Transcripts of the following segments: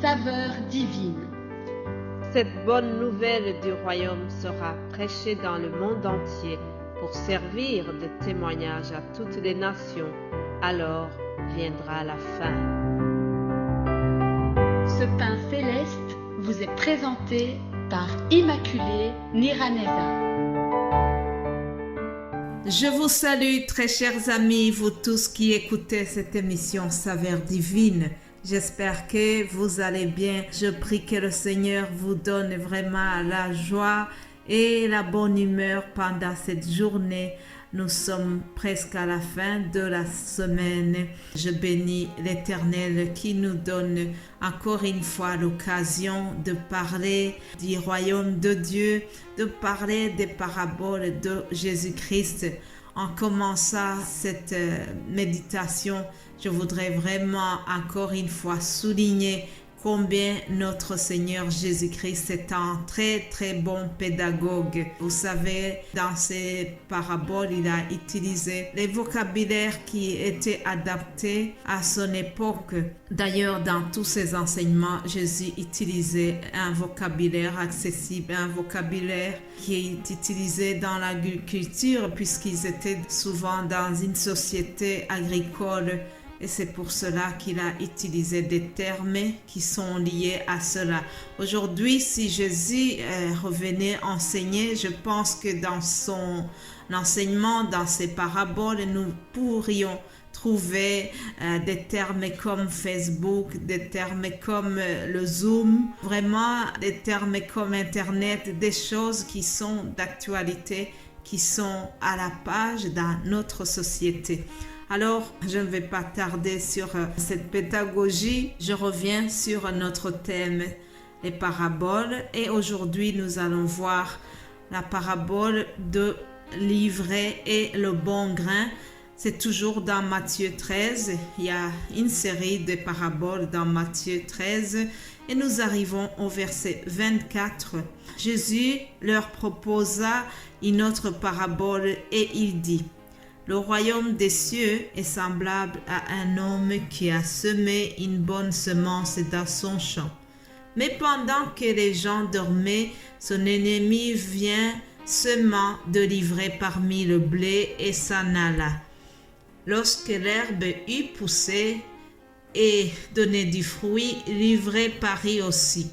saveur divine. Cette bonne nouvelle du royaume sera prêchée dans le monde entier pour servir de témoignage à toutes les nations. Alors viendra la fin. Ce pain céleste vous est présenté par Immaculée Niraneza. Je vous salue, très chers amis, vous tous qui écoutez cette émission Saveur Divine. J'espère que vous allez bien. Je prie que le Seigneur vous donne vraiment la joie et la bonne humeur pendant cette journée. Nous sommes presque à la fin de la semaine. Je bénis l'Éternel qui nous donne encore une fois l'occasion de parler du royaume de Dieu, de parler des paraboles de Jésus-Christ. En commençant cette méditation, je voudrais vraiment encore une fois souligner combien notre Seigneur Jésus-Christ est un très très bon pédagogue. Vous savez, dans ses paraboles, il a utilisé les vocabulaires qui étaient adaptés à son époque. D'ailleurs, dans tous ses enseignements, Jésus utilisait un vocabulaire accessible, un vocabulaire qui est utilisé dans l'agriculture puisqu'ils étaient souvent dans une société agricole. Et c'est pour cela qu'il a utilisé des termes qui sont liés à cela. Aujourd'hui, si Jésus revenait enseigner, je pense que dans son enseignement, dans ses paraboles, nous pourrions trouver des termes comme Facebook, des termes comme le Zoom, vraiment des termes comme Internet, des choses qui sont d'actualité, qui sont à la page dans notre société. Alors, je ne vais pas tarder sur cette pédagogie. Je reviens sur notre thème, les paraboles. Et aujourd'hui, nous allons voir la parabole de l'ivraie et le bon grain. C'est toujours dans Matthieu 13. Il y a une série de paraboles dans Matthieu 13. Et nous arrivons au verset 24. Jésus leur proposa une autre parabole et il dit: le royaume des cieux est semblable à un homme qui a semé une bonne semence dans son champ. Mais pendant que les gens dormaient, son ennemi vient semant de l'ivraie parmi le blé et s'en alla. Lorsque l'herbe eut poussé et donné du fruit, l'ivraie parut aussi.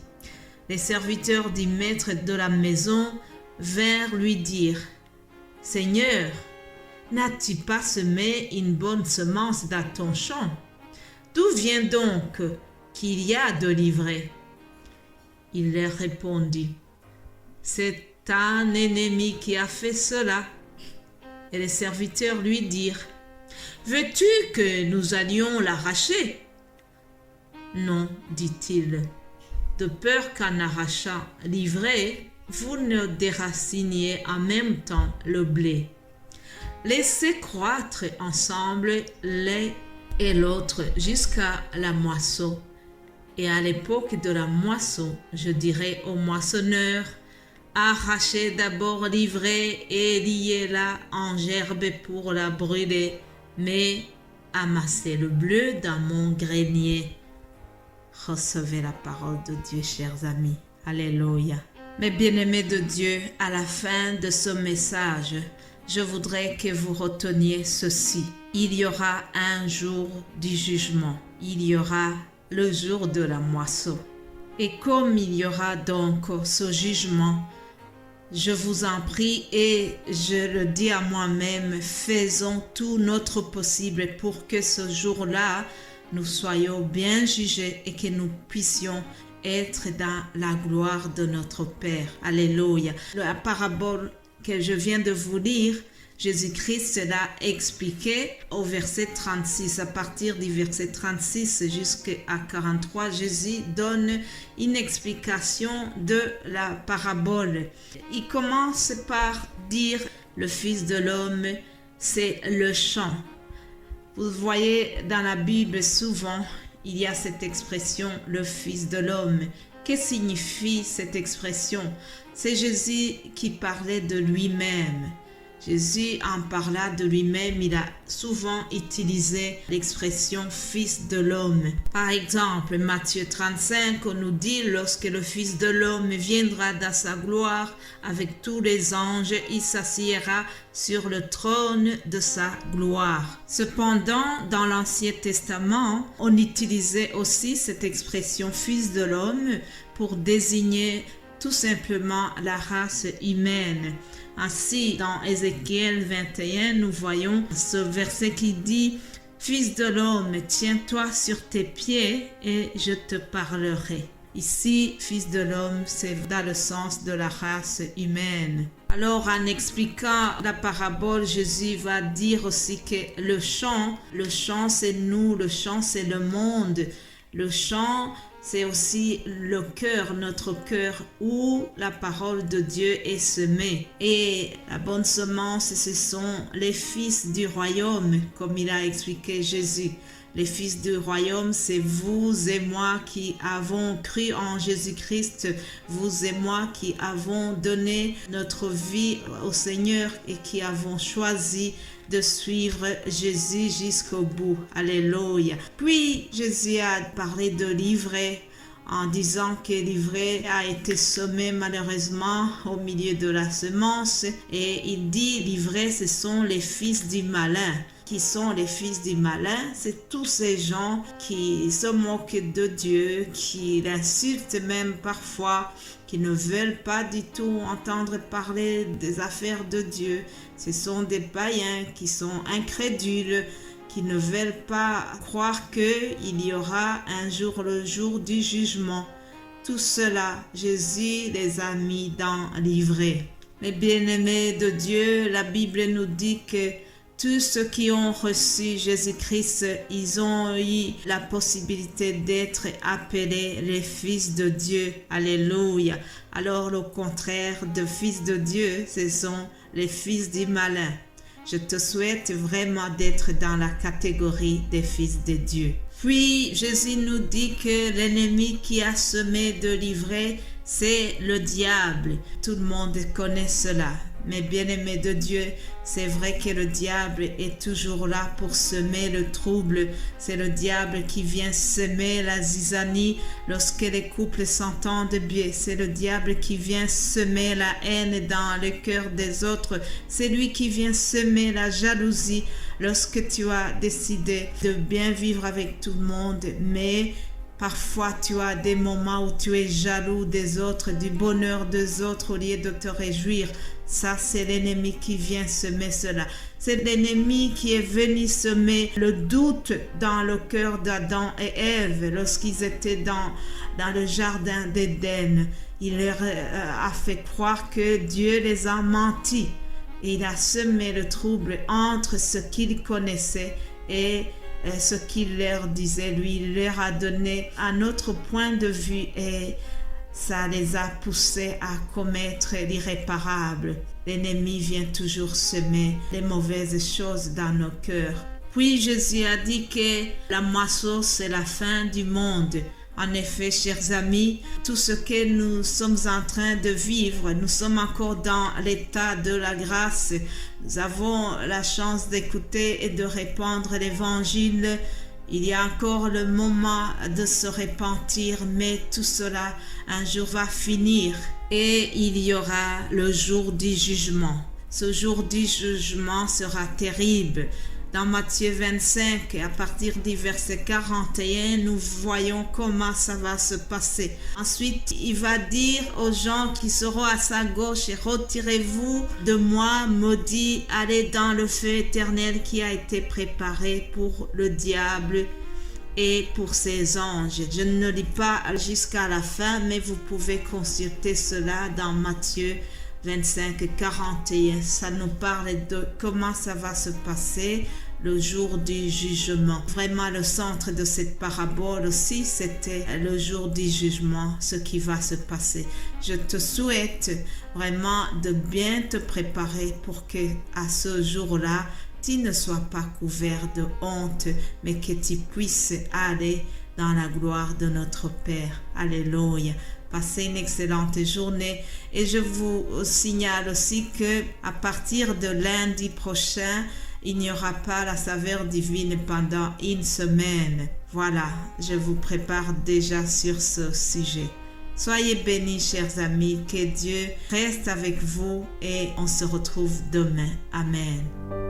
Les serviteurs du maître de la maison vinrent lui dire: Seigneur, n'as-tu pas semé une bonne semence dans ton champ? D'où vient donc qu'il y a de l'ivraie? Il leur répondit: c'est un ennemi qui a fait cela. Et les serviteurs lui dirent: veux-tu que nous allions l'arracher? Non, dit-il, de peur qu'en arrachant l'ivraie, vous ne déraciniez en même temps le blé. Laissez croître ensemble l'un et l'autre jusqu'à la moisson. Et à l'époque de la moisson, je dirai au moissonneur: arrachez d'abord l'ivraie et liez-la en gerbe pour la brûler, mais amassez le bleu dans mon grenier. Recevez la parole de Dieu, chers amis. Alléluia. Mes bien-aimés de Dieu, à la fin de ce message, je voudrais que vous reteniez ceci. Il y aura un jour du jugement. Il y aura le jour de la moisson. Et comme il y aura donc ce jugement, je vous en prie et je le dis à moi-même, faisons tout notre possible pour que ce jour-là, nous soyons bien jugés et que nous puissions être dans la gloire de notre Père. Alléluia. La parabole que je viens de vous lire, Jésus-Christ l'a expliqué au verset 36. À partir du verset 36 jusqu'à 43, Jésus donne une explication de la parabole. Il commence par dire: le Fils de l'homme, c'est le champ. Vous voyez dans la Bible souvent, il y a cette expression, le Fils de l'homme. Que signifie cette expression? C'est Jésus qui parlait de lui-même. Jésus en parla de lui-même, il a souvent utilisé l'expression fils de l'homme. Par exemple, Matthieu 35, on nous dit, lorsque le fils de l'homme viendra dans sa gloire avec tous les anges, il s'assiera sur le trône de sa gloire. Cependant, dans l'Ancien Testament, on utilisait aussi cette expression fils de l'homme pour désigner tout simplement la race humaine. Ainsi, dans Ézéchiel 21, nous voyons ce verset qui dit « Fils de l'homme, tiens-toi sur tes pieds et je te parlerai ». Ici, fils de l'homme, c'est dans le sens de la race humaine. Alors, en expliquant la parabole, Jésus va dire aussi que le chant c'est nous, le chant c'est le monde. Le chant, c'est aussi le cœur, notre cœur où la parole de Dieu est semée. Et la bonne semence, ce sont les fils du royaume, comme il a expliqué Jésus. Les fils du royaume, c'est vous et moi qui avons cru en Jésus-Christ, vous et moi qui avons donné notre vie au Seigneur et qui avons choisi de suivre Jésus jusqu'au bout. Alléluia. Puis Jésus a parlé de l'ivraie en disant que l'ivraie a été semée malheureusement au milieu de la semence et il dit l'ivraie ce sont les fils du malin. Qui sont les fils du malin, c'est tous ces gens qui se moquent de Dieu, qui l'insultent même parfois, qui ne veulent pas du tout entendre parler des affaires de Dieu. Ce sont des païens qui sont incrédules, qui ne veulent pas croire qu'il y aura un jour le jour du jugement. Tout cela, Jésus les a mis dans l'ivraie. Les bien-aimés de Dieu, la Bible nous dit que tous ceux qui ont reçu Jésus-Christ, ils ont eu la possibilité d'être appelés les fils de Dieu. Alléluia. Alors le contraire de fils de Dieu, ce sont les fils du malin. Je te souhaite vraiment d'être dans la catégorie des fils de Dieu. Puis Jésus nous dit que l'ennemi qui a semé de l'ivraie, c'est le diable. Tout le monde connaît cela. Mais bien-aimés de Dieu, c'est vrai que le diable est toujours là pour semer le trouble. C'est le diable qui vient semer la zizanie lorsque les couples s'entendent bien. C'est le diable qui vient semer la haine dans le cœur des autres. C'est lui qui vient semer la jalousie lorsque tu as décidé de bien vivre avec tout le monde. Mais parfois, tu as des moments où tu es jaloux des autres, du bonheur des autres au lieu de te réjouir. Ça, c'est l'ennemi qui vient semer cela. C'est l'ennemi qui est venu semer le doute dans le cœur d'Adam et Ève lorsqu'ils étaient dans le jardin d'Éden. Il leur a fait croire que Dieu les a menti. Et il a semé le trouble entre ce qu'ils connaissaient et ce qu'il leur disait. Lui, il leur a donné un autre point de vue et ça les a poussés à commettre l'irréparable. L'ennemi vient toujours semer les mauvaises choses dans nos cœurs. Puis Jésus a dit que la moisson, c'est la fin du monde. En effet, chers amis, tout ce que nous sommes en train de vivre, nous sommes encore dans l'état de la grâce. Nous avons la chance d'écouter et de répandre l'évangile. Il y a encore le moment de se repentir, mais tout cela un jour va finir et il y aura le jour du jugement. Ce jour du jugement sera terrible. Dans Matthieu 25, à partir du verset 41, nous voyons comment ça va se passer. Ensuite, il va dire aux gens qui seront à sa gauche, « Retirez-vous de moi, maudits, allez dans le feu éternel qui a été préparé pour le diable et pour ses anges. » Je ne lis pas jusqu'à la fin, mais vous pouvez consulter cela dans Matthieu 25, 41, ça nous parle de comment ça va se passer le jour du jugement. Vraiment, le centre de cette parabole aussi, c'était le jour du jugement, ce qui va se passer. Je te souhaite vraiment de bien te préparer pour que à ce jour-là, tu ne sois pas couvert de honte, mais que tu puisses aller dans la gloire de notre Père. Alléluia. Passez une excellente journée et je vous signale aussi que à partir de lundi prochain, il n'y aura pas la saveur divine pendant une semaine. Voilà, je vous prépare déjà sur ce sujet. Soyez bénis, chers amis, que Dieu reste avec vous et on se retrouve demain. Amen.